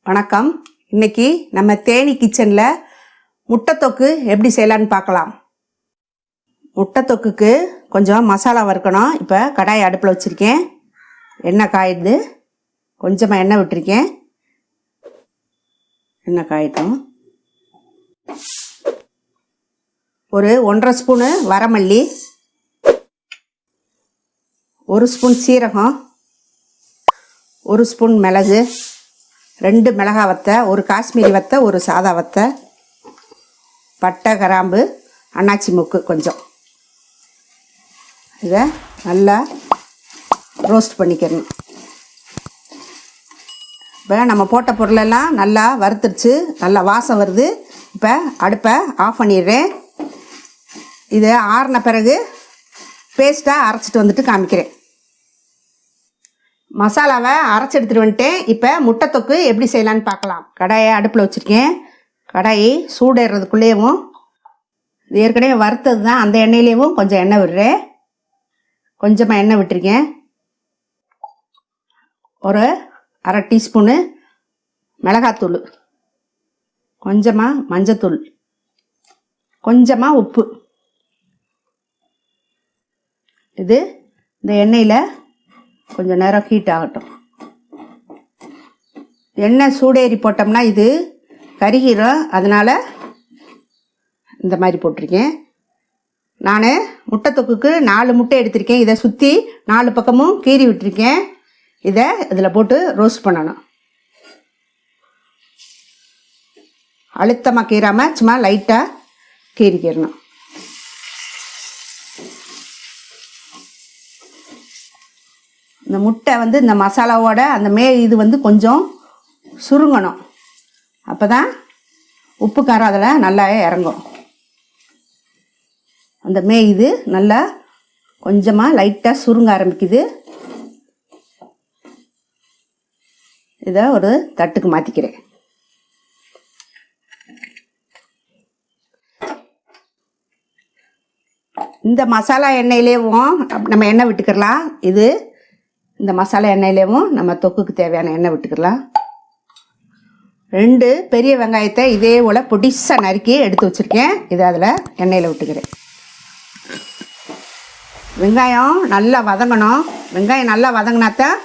வணக்கம். இன்னைக்கு நம்ம தேனி கிச்சனில் முட்டை தொக்கு எப்படி செய்யலான்னு பார்க்கலாம். முட்டை தொக்குக்கு கொஞ்சம் மசாலா வறுக்கணும். இப்போ கடாயை அடுப்பில் வச்சுருக்கேன். எண்ணெய் காயுது. கொஞ்சமாக எண்ணெய் விட்டுருக்கேன். எண்ணெய் காயட்டும். ஒரு 1.5 ஸ்பூனு வரமல்லி, 1 ஸ்பூன் சீரகம், 1 ஸ்பூன் மிளகு, 2 மிளகாய் வத்தை, 1 காஷ்மீரி வத்தை, 1 சாதா வத்தை, பட்டை, கிராம்பு, அன்னாச்சி மூக்கு கொஞ்சம். இதை நல்லா ரோஸ்ட் பண்ணிக்கிறணும். இப்போ நம்ம போட்ட பொருளெல்லாம் நல்லா வறுத்துருச்சு, நல்லா வாசம் வருது. இப்போ அடுப்பை ஆஃப் பண்ணிடுறேன். இதை ஆறின பிறகு பேஸ்ட்டாக அரைச்சிட்டு வந்துட்டு காமிக்கிறேன். மசாலாவை அரைச்சி எடுத்துகிட்டு வந்துட்டேன். இப்போ முட்டை தொக்கு எப்படி செய்யலான்னு பார்க்கலாம். கடாயை அடுப்பில் வச்சுருக்கேன். கடாயை சூடேறதுக்குள்ளேயும் இது ஏற்கனவே வறுத்தது தான், அந்த எண்ணெயிலேயும் கொஞ்சம் எண்ணெய் விடுறேன். கொஞ்சமாக எண்ணெய் விட்டுருக்கேன். ஒரு 1/2 டீஸ்பூனு மிளகாத்தூள், கொஞ்சமாக மஞ்சத்தூள், கொஞ்சமாக உப்பு. இது இந்த எண்ணெயில் கொஞ்சம் நேரம் ஹீட் ஆகட்டும். எண்ணெய் சூடேறி போட்டோம்னா இது கருகிரும். அதனால் இந்த மாதிரி போட்டிருக்கேன். நான் முட்டை தொக்குக்கு 4 முட்டை எடுத்திருக்கேன். இதை சுற்றி 4 பக்கமும் கீறி விட்டுருக்கேன். இதை இதில் போட்டு ரோஸ்ட் பண்ணணும். அழுத்தமாக கீறாமல் சும்மா லைட்டாக கீறிக்கிறணும். இந்த முட்டை இந்த மசாலாவோட அந்த இது கொஞ்சம் சுருங்கணும். அப்போ தான் உப்பு காரம் அதில் நல்லாவே இறங்கும். அந்த இது நல்லா கொஞ்சமாக லைட்டாக சுருங்க ஆரம்பிக்குது. இதை ஒரு தட்டுக்கு மாற்றிக்கிறேன். இந்த மசாலா எண்ணெயிலேயும் நம்ம எண்ணெய் விட்டுக்கிறலாம். இந்த மசாலா எண்ணெயிலேயும் நம்ம தொக்குக்கு தேவையான எண்ணெய் விட்டுக்கலாம். 2 பெரிய வெங்காயத்தை இதே போல் பொடிசாக நறுக்கி எடுத்து வச்சுருக்கேன். இதை அதில் எண்ணெயில் விட்டுக்கிறேன். வெங்காயம் நல்லா வதங்கணும். வெங்காயம் நல்லா வதங்கினாத்தான்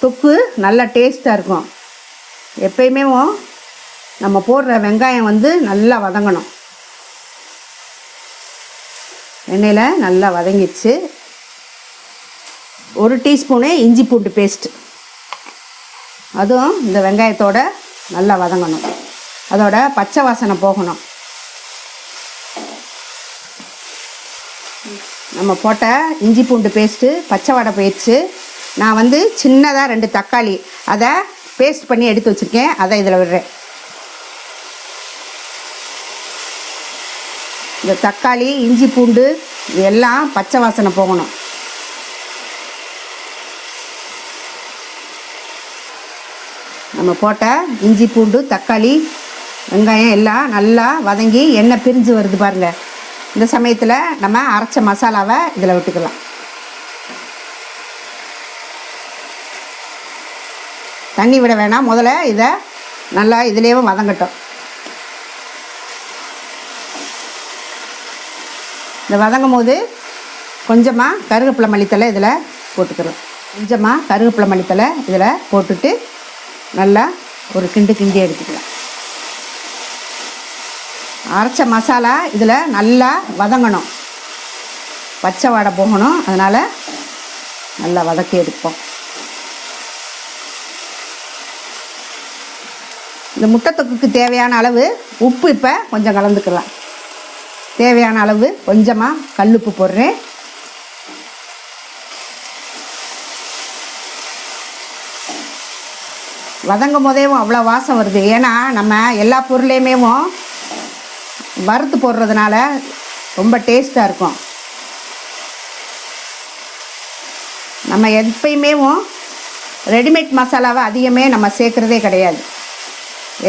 தொக்கு நல்லா டேஸ்ட்டாக இருக்கும். எப்பயுமே நம்ம போடுற வெங்காயம் நல்லா வதங்கணும். எண்ணெயில் நல்லா வதங்கிடுச்சு. 1 டீஸ்பூனு இஞ்சி பூண்டு பேஸ்ட்டு, அதுவும் இந்த வெங்காயத்தோட நல்லா வதங்கணும். அதோட பச்சை வாசனை போகணும். நம்ம போட்ட இஞ்சி பூண்டு பேஸ்ட்டு பச்சை வடை போயிடுச்சு. நான் சின்னதாக 2 தக்காளி அதை பேஸ்ட் பண்ணி எடுத்து வச்சுருக்கேன். அதை இதில் விடுறேன். இந்த தக்காளி, இஞ்சி பூண்டு இது எல்லாம் பச்சை வாசனை போகணும். நம்ம போட்ட இஞ்சி பூண்டு, தக்காளி, வெங்காயம் எல்லாம் நல்லா வதங்கி எண்ணெய் பிரிஞ்சு வருது பாருங்கள். இந்த சமயத்தில் நம்ம அரைச்ச மசாலாவை இதில் விட்டுக்கலாம். தண்ணி விட வேணாம். முதல்ல இதை நல்லா இதுலேயே வதங்கட்டும். இந்த வதங்கும் போது கொஞ்சமாக கருவேப்பிலை மல்லித்தலை இதில் போட்டுக்கிறோம். கொஞ்சமாக கருவேப்பிலை மல்லித்தலை இதில் போட்டுட்டு நல்லா ஒரு கிண்டி எடுத்துக்கலாம். அரைச்ச மசாலா இதில் நல்லா வதங்கணும். பச்சை வாடை போகணும். அதனால் நல்லா வதக்கி எடுப்போம். இந்த முட்டை தொக்குக்கு தேவையான அளவு உப்பு இப்போ கொஞ்சம் கலந்துக்கலாம். தேவையான அளவு கொஞ்சமாக கல்லுப்பு போடுறேன். வதங்கும் போதேவும் அவ்வளோ வாசம் வருது. ஏன்னா நம்ம எல்லா பொருளையுமே வறுத்து போடுறதுனால ரொம்ப டேஸ்ட்டாக இருக்கும். நம்ம எப்பயுமே ரெடிமேட் மசாலாவை அதிகமே நம்ம சேர்க்குறதே கிடையாது.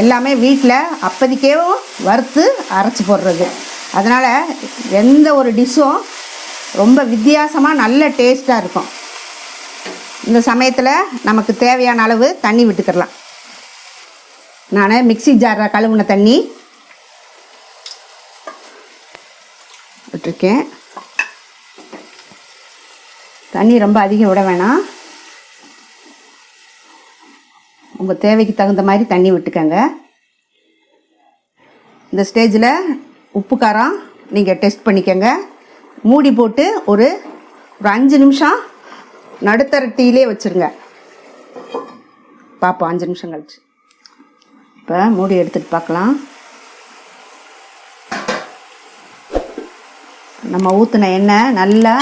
எல்லாமே வீட்டில் அப்போதைக்கே வறுத்து அரைச்சி போடுறது. அதனால் எந்த ஒரு டிஷ்ஷும் ரொம்ப வித்தியாசமாக நல்ல டேஸ்ட்டாக இருக்கும். இந்த சமயத்தில் நமக்கு தேவையான அளவு தண்ணி விட்டுக்கலாம். நான் மிக்ஸி ஜாரில் கழுவுன தண்ணி விட்டுருக்கேன். தண்ணி ரொம்ப அதிகம் விட வேணாம், உங்கள் தேவைக்கு தகுந்த மாதிரி தண்ணி விட்டுக்கங்க. இந்த ஸ்டேஜில் உப்பு காரம் நீங்கள் டெஸ்ட் பண்ணிக்கோங்க. மூடி போட்டு ஒரு 5 நிமிஷம் நடுத்தர தீயிலே வச்சுருங்க. பார்ப்போம் 5 நிமிஷம் கழிச்சு. இப்போ மூடி எடுத்துகிட்டு பார்க்கலாம். நம்ம ஊற்றின எண்ணெய் நல்லா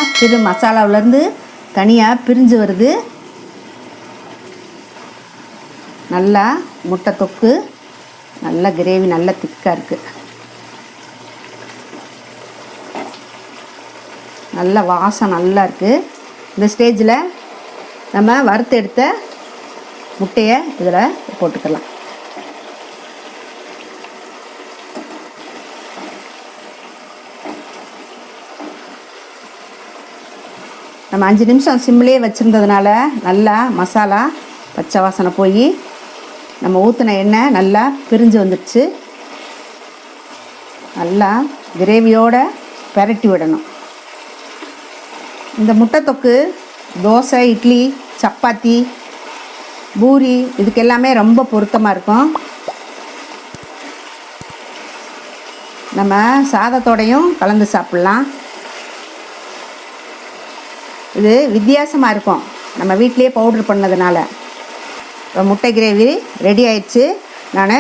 மசாலாவிலேருந்து தனியாக பிரிஞ்சு வருது. நல்லா முட்டை தொக்கு நல்ல கிரேவி நல்ல திக்காக இருக்குது. நல்ல வாசம் நல்லா இருக்குது. இந்த ஸ்டேஜில் நம்ம வறுத்து எடுத்த முட்டையை இதில் போட்டுக்கலாம். நம்ம 5 நிமிஷம் சிம்லேயே வச்சுருந்ததுனால நல்லா மசாலா பச்சை வாசனை போய் நம்ம ஊற்றின எண்ணெய் நல்லா பிரிஞ்சு வந்துடுச்சு. நல்லா கிரேவியோடு பெரட்டி விடணும். இந்த முட்டை தொக்கு தோசை, இட்லி, சப்பாத்தி, பூரி இதுக்கு எல்லாமே ரொம்ப பொருத்தமாக இருக்கும். நம்ம சாதத்தோடையும் கலந்து சாப்பிட்லாம். இது வித்தியாசமாக இருக்கும், நம்ம வீட்டிலேயே பவுட்ரு பண்ணதுனால. இப்போ முட்டை கிரேவி ரெடி ஆயிடுச்சு. நான்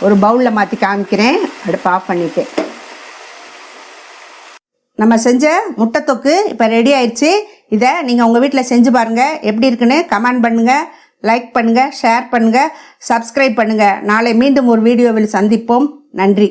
ஒரு பவுலில் மாற்றி காமிக்கிறேன். அடுப்பு ஆஃப் பண்ணிவிட்டு நம்ம செஞ்ச முட்டை தொக்கு இப்போ ரெடி ஆயிடுச்சு. இதை நீங்கள் உங்கள் வீட்டில் செஞ்சு பாருங்கள். எப்படி இருக்குன்னு கமெண்ட் பண்ணுங்கள், லைக் பண்ணுங்கள், ஷேர் பண்ணுங்கள், சப்ஸ்கிரைப் பண்ணுங்கள். நாளை மீண்டும் ஒரு வீடியோவில் சந்திப்போம். நன்றி.